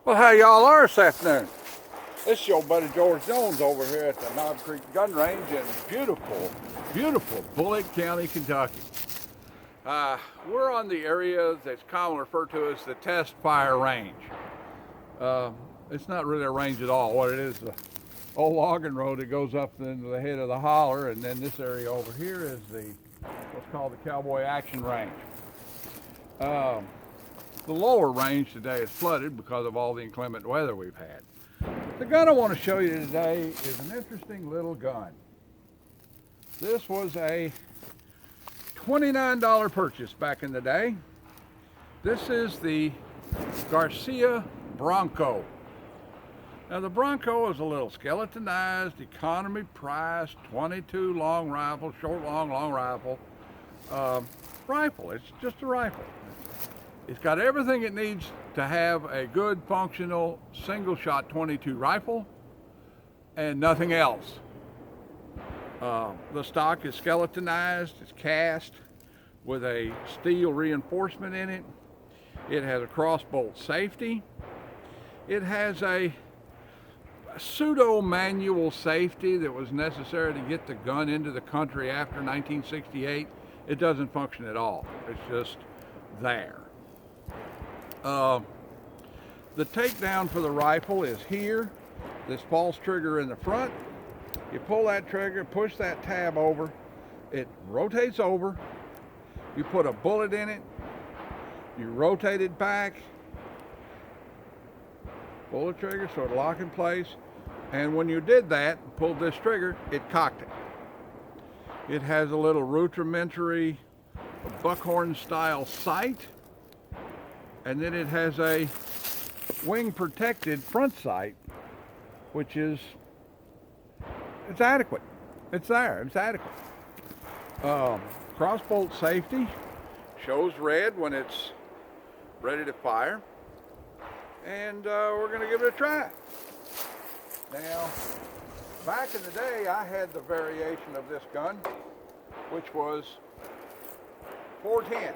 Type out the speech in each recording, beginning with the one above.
Well, how y'all are this afternoon? This is your buddy George Jones over here at the Knob Creek Gun Range in beautiful, beautiful Bullitt County, Kentucky. We're on the area that's commonly referred to as the test fire range. It's not really a range at all. What it is, the old logging road that goes up into the head of the holler, and then this area over here is what's called the Cowboy Action Range. The lower range today is flooded because of all the inclement weather we've had. The gun I want to show you today is an interesting little gun. This was a $29 purchase back in the day. This is the Garcia Bronco. Now the Bronco is a little skeletonized, economy price, 22 long rifle, short long rifle. Rifle, it's just a rifle. It's got everything it needs to have a good functional single shot 22 rifle and nothing else. The stock is skeletonized, it's cast with a steel reinforcement in it. It has a crossbolt safety. It has a pseudo manual safety that was necessary to get the gun into the country after 1968. It doesn't function at all. It's just there. The takedown for the rifle is here. This false trigger in the front. You pull that trigger, push that tab over. It rotates over. You put a bullet in it. You rotate it back. Pull the trigger so it'll lock in place. And when you did that, pulled this trigger, it cocked it. It has a little rudimentary buckhorn style sight. And then it has a wing protected front sight, which is, it's adequate. It's there, it's adequate. Crossbolt safety shows red when it's ready to fire. And we're gonna give it a try. Now, back in the day, I had the variation of this gun, which was 410.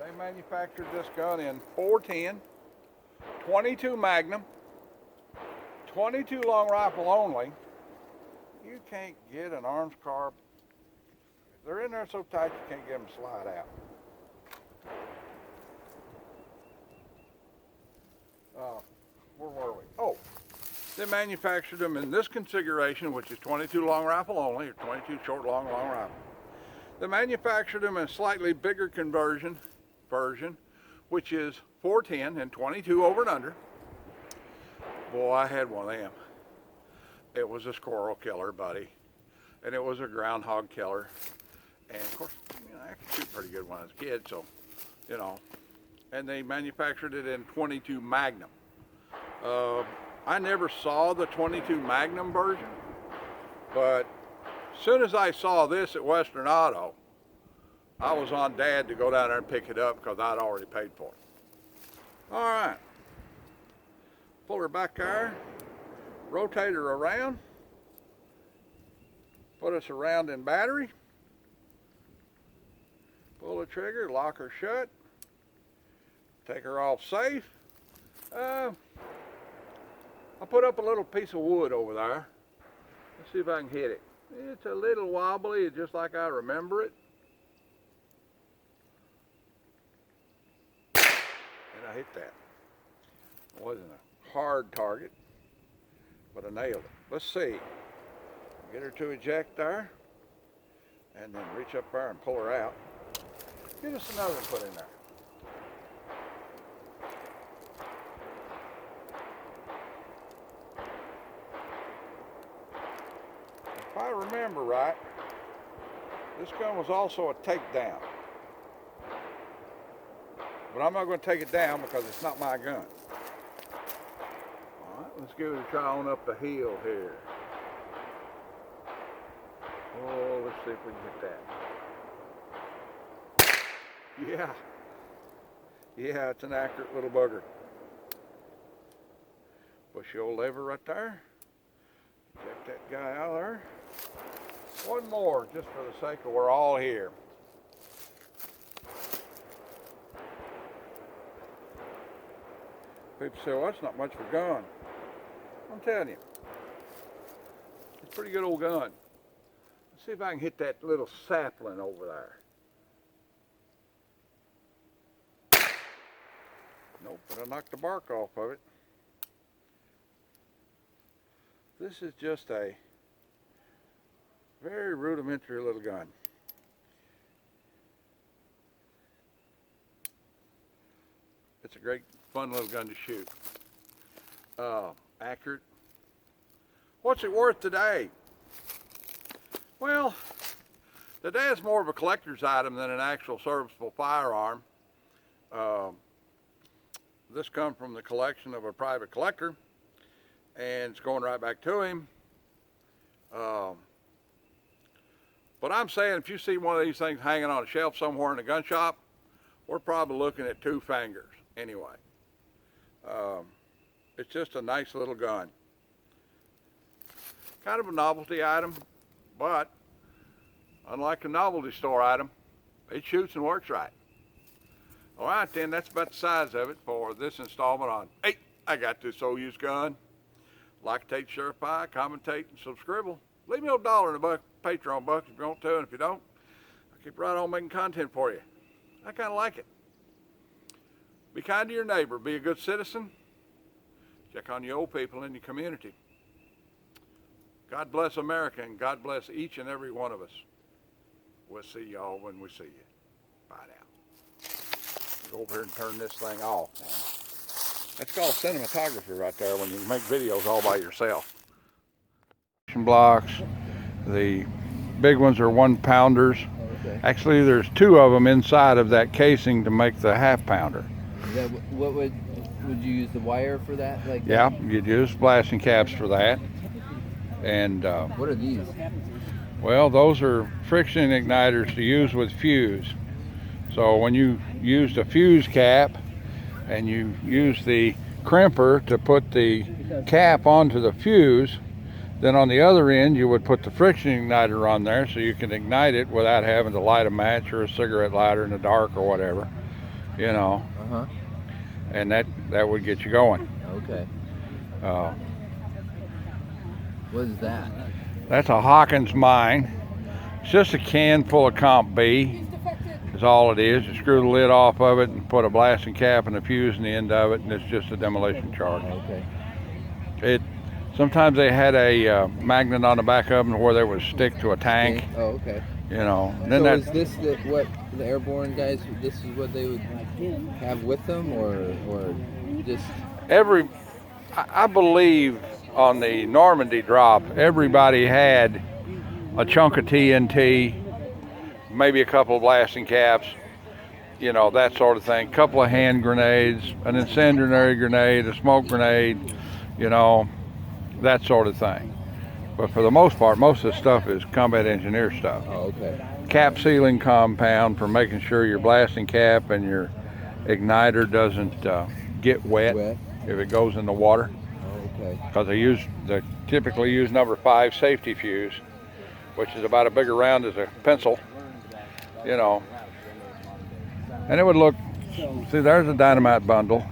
They manufactured this gun in 410, 22 Magnum, 22 long rifle only. You can't get an arms car. They're in there so tight you can't get them to slide out. Where were we? Oh, they manufactured them in this configuration, which is 22 long rifle only, or 22 short long rifle. They manufactured them in a slightly bigger version, which is 410 and 22 over and under. Boy, I had one of them. It was a squirrel killer, buddy, and it was a groundhog killer. And of course, I could shoot pretty good when I was a kid, so and they manufactured it in 22 Magnum. I never saw the 22 Magnum version, but as soon as I saw this at Western Auto, I was on Dad to go down there and pick it up because I'd already paid for it. All right, pull her back there, rotate her around, put us around in battery, pull the trigger, lock her shut, take her off safe. I put up a little piece of wood over there. Let's see if I can hit it. It's a little wobbly, just like I remember it. And I hit that. It wasn't a hard target, but I nailed it. Let's see. Get her to eject there, and then reach up there and pull her out. Get us another one put in there. If I remember right, this gun was also a takedown. But I'm not going to take it down because it's not my gun. All right, let's give it a try on up the hill here. Oh, let's see if we can get that. Yeah, it's an accurate little bugger. Push the old lever right there. Check that guy out there. One more, just for the sake of we're all here. People say, well, that's not much of a gun. I'm telling you, it's a pretty good old gun. Let's see if I can hit that little sapling over there. Nope, but I knocked the bark off of it. This is just a very rudimentary little gun. It's a great, fun little gun to shoot. Accurate. What's it worth today? Well, today it's more of a collector's item than an actual serviceable firearm. This comes from the collection of a private collector, and it's going right back to him. But I'm saying if you see one of these things hanging on a shelf somewhere in a gun shop, we're probably looking at 2 fingers anyway. It's just a nice little gun. Kind of a novelty item, but unlike a novelty store item, it shoots and works right. All right then, that's about the size of it for this installment on Hey, I Got This Old Used Gun. Like, take, share, pie, commentate, and subscribe. Leave me a $1 in the Patreon buck if you want to, and if you don't, I'll keep right on making content for you. I kind of like it. Be kind to your neighbor. Be a good citizen. Check on your old people in your community. God bless America, and God bless each and every one of us. We'll see y'all when we see you. Bye now. Go over here and turn this thing off now. That's called cinematography right there, when you make videos all by yourself. Blocks. The big ones are 1-pounders. Okay. Actually, there's 2 of them inside of that casing to make the half-pounder. Is that, what would you use the wire for that? Like Yeah, that? you'd use blasting caps for that. And what are these? well, those are friction igniters to use with fuse. So when you used a fuse cap and you use the crimper to put the cap onto the fuse, then on the other end you would put the friction igniter on there so you can ignite it without having to light a match or a cigarette lighter in the dark or whatever, you know. Uh-huh. And that would get you going. Okay. What is that? That's a Hawkins mine. It's just a can full of Comp B. Is all it is. You screw the lid off of it and put a blasting cap and a fuse in the end of it, and it's just a demolition charge. Okay. Sometimes they had a magnet on the back of them where they would stick to a tank. Oh, okay. You know. And then so is this what the airborne guys? This is what they would have with them, or just I believe on the Normandy drop, everybody had a chunk of TNT, maybe a couple of blasting caps, you know, that sort of thing. A couple of hand grenades, an incendiary grenade, a smoke grenade, you know, that sort of thing. But for the most part, most of the stuff is combat engineer stuff. Oh, okay. Cap sealing compound for making sure your blasting cap and your igniter doesn't get wet if it goes in the water. Oh, okay. Because they typically use number 5 safety fuse, which is about as big around as a pencil, you know. And it would look, see, there's a dynamite bundle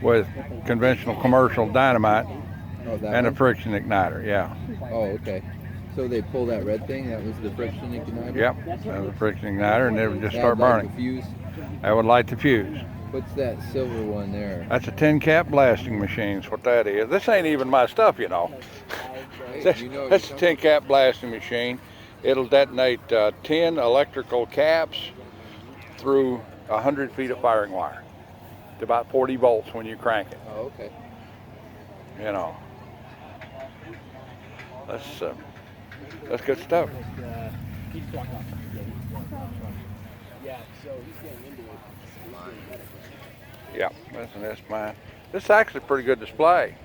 with conventional commercial dynamite and a friction igniter, yeah. Oh, okay. So they pull that red thing, that was the friction igniter? Yep, that was a friction igniter, and it would just that start burning. Like the fuse? That would light the fuse. What's that silver one there? That's a 10-cap blasting machine, is what that is. This ain't even my stuff, you know. Hey, That's, you know that's a 10-cap blasting machine. It'll detonate 10 electrical caps through 100 feet of firing wire to about 40 volts when you crank it. Oh, okay. You know, that's good stuff. Yeah, that's mine. This is actually a pretty good display.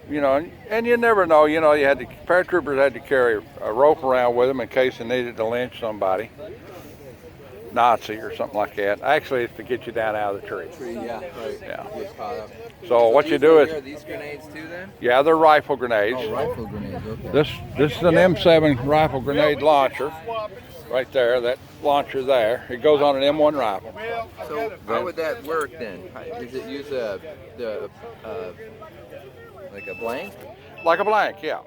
You know, and you never know. You know, paratroopers had to carry a rope around with them in case they needed to lynch somebody, Nazi or something like that. Actually, it's to get you down out of the tree. Yeah, right. Yeah. Get caught up. So what you do is, Are these grenades too then? yeah, they're rifle grenades. Oh, rifle grenades. Okay. This is an M7 rifle grenade launcher. right there, that launcher there. It goes on an M1 rifle. So how would that work then? Does it use like a blank? Like a blank, yeah.